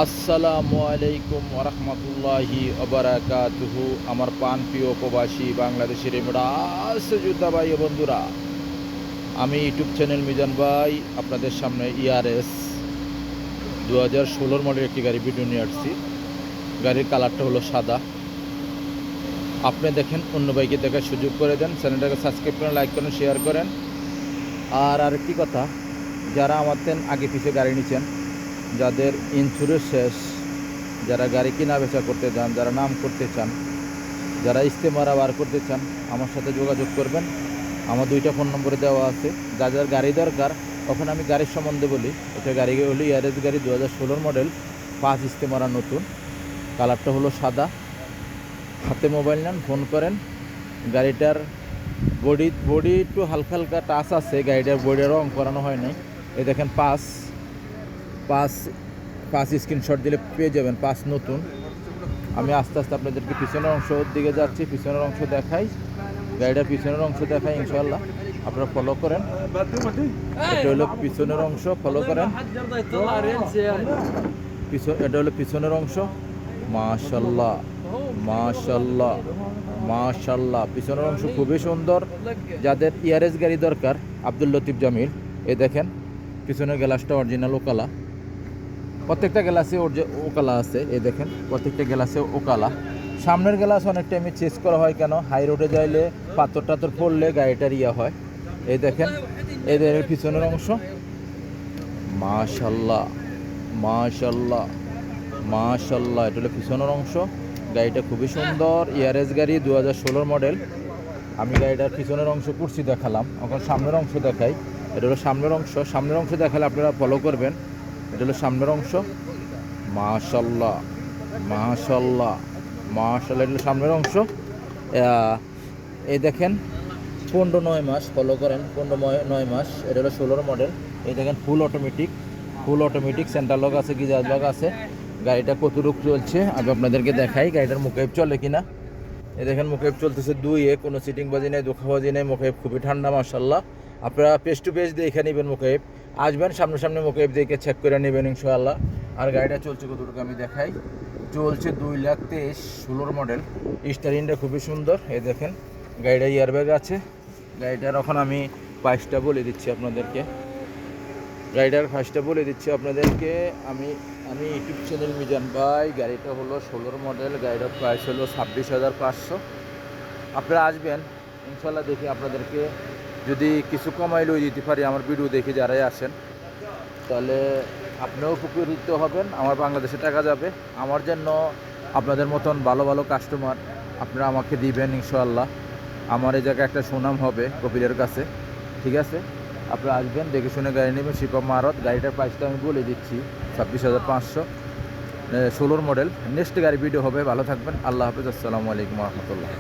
আসসালামু আলাইকুম ওরহমতুল্লাহি ওবারাকাতুহু। আমার প্রিয় প্রবাসী বাংলাদেশের যোদ্ধা ভাই ও বন্ধুরা, আমি ইউটিউব চ্যানেল মিজান ভাই আপনাদের সামনে ERS 2016 মডেল একটি গাড়ি ভিডিও নিয়ে আসছি। গাড়ির কালারটা হলো সাদা। আপনি দেখেন, অন্য বাইকে দেখার সুযোগ করে দেন, চ্যানেলটাকে সাবস্ক্রাইব করেন, লাইক করেন, শেয়ার করেন। আর আরেকটি কথা, যারা আমাদের আগে পিছিয়ে গাড়ি নিচ্ছেন, যাদের ইন্স্যুরেন্স শেষ, যারা গাড়ি কেনা বেচা করতে চান, যারা নাম করতে চান, যারা ইস্তেমারা বার করতে চান, আমার সাথে যোগাযোগ করবেন। আমার 2টা ফোন নম্বরে দেওয়া আছে। যাদের গাড়ি দরকার, ওখানে আমি গাড়ির সম্বন্ধে বলি। এটা গাড়ি হলো ERS গাড়ি 2016 মডেল, 5 ইস্তেমারা নতুন। কালারটা হলো সাদা। হাতে মোবাইল নেন, ফোন করেন। গাড়িটার বডি একটু হালকা হালকা টাচ আছে। গাড়িটার বডির রং করানো হয় নাই। এই দেখেন, পাঁচ স্ক্রিনশট দিলে পেয়ে যাবেন। 5 নতুন। আমি আস্তে আস্তে আপনাদেরকে পিছনের অংশ দিকে যাচ্ছি, পিছনের অংশ দেখাই, গাড়িটার পিছনের অংশ দেখাই ইনশাল্লাহ। আপনারা ফলো করেন। এটা হলো পিছনের অংশ, ফলো করেন। এটা হলো পিছনের অংশ। মাশাল্লাহ মাশাল্লাহ মাশাল্লাহ, পিছনের অংশ খুবই সুন্দর। যাদের ERS গাড়ি দরকার, আব্দুল লতিফ জামিল। এই দেখেন, পিছনের গ্লাসটা অরিজিনাল ওকালা। প্রত্যেকটা গ্লাসে ওকালা আছে। এই দেখেন, প্রত্যেকটা গ্লাসে ওকালা। সামনের গ্লাস অনেক টাইমে চেঞ্জ করা হয়। কেন? হাই রোডে যাইলে পাথর টাথর পড়লে গাড়িটার হয়। এই দেখেন, এদের পিছনের অংশ। মাশাল্লাহ মাশাল্লাহ মাশাল্লাহ, এটা হলো পিছনের অংশ। গাড়িটা খুবই সুন্দর। ERS গাড়ি 2016 মডেল। আমি গাড়িটার পিছনের অংশ করছি, দেখালাম। এখন সামনের অংশ দেখাই। এটা হলো সামনের অংশ। সামনের অংশ দেখালে আপনারা ফলো করবেন। এটা হলো সামনের অংশ। মাশাল্লাহ মাশাল্লাহ মাশাল্লাহ, এটা হলো সামনের অংশ। এই দেখেন, 15-9 মাস, ফলো করেন। 15-9 মাস। এটা হলো 16 মডেল। এই দেখেন, ফুল অটোমেটিক সেন্টার লক আছে, গিজার লক আছে। গাড়িটা কতটুকু চলছে আমি আপনাদেরকে দেখাই। গাড়িটার মুখেপ চলে কিনা। এই দেখেন, মুখেপ চলতেছে 2-এ, কোনো সিটিং বাজি নেই, ধোঁকাবাজি নেই। মুখেপ খুবই ঠান্ডা মাশাল্লাহ। আপনারা পেস টু পেস দেখে নেবেন। মুখেপ আসবেন, সামনে মুখেপ দেখে চেক করে নেবেন ইনশাআল্লাহ। আর গাড়িটা চলছে কতটুকু আমি দেখাই। চলছে 2,23,000, 16 মডেল। স্টারিংটা খুবই সুন্দর। এই দেখেন, গাড়িটা এয়ারব্যাগ আছে। গাড়িটার এখন আমি প্রাইসটা বলে দিচ্ছি আপনাদেরকে। আমি ইউটিউব চ্যানেল মিজান ভাই। গাড়িটা হলো 16 মডেল। গাড়িটার প্রাইস হলো 26,500। আপনারা আসবেন ইনশাল্লাহ। দেখি আপনাদেরকে যদি কিছু কমাই লই দিতে পারি, আমার ভিডিও দেখে যারাই আসেন, তাহলে আপনিও উপকৃত হবেন। আমার বাংলাদেশে টাকা যাবে। আমার জন্য আপনাদের মতন ভালো ভালো কাস্টমার আপনারা আমাকে দিবেন ইনশাআল্লাহ। আমার এই জায়গায় একটা সুনাম হবে কপিলের কাছে। ঠিক আছে, আপনারা আসবেন, দেখে শুনে গাড়ি নেবেন। শিপা মারত। গাড়িটার প্রাইসটা আমি বলে দিচ্ছি, 26,500, 16 মডেল। নেক্সট গাড়ি ভিডিও হবে। ভালো থাকবেন। আল্লাহ হাফেজ। আসসালামু আলাইকুম রহমতুল্লাহ।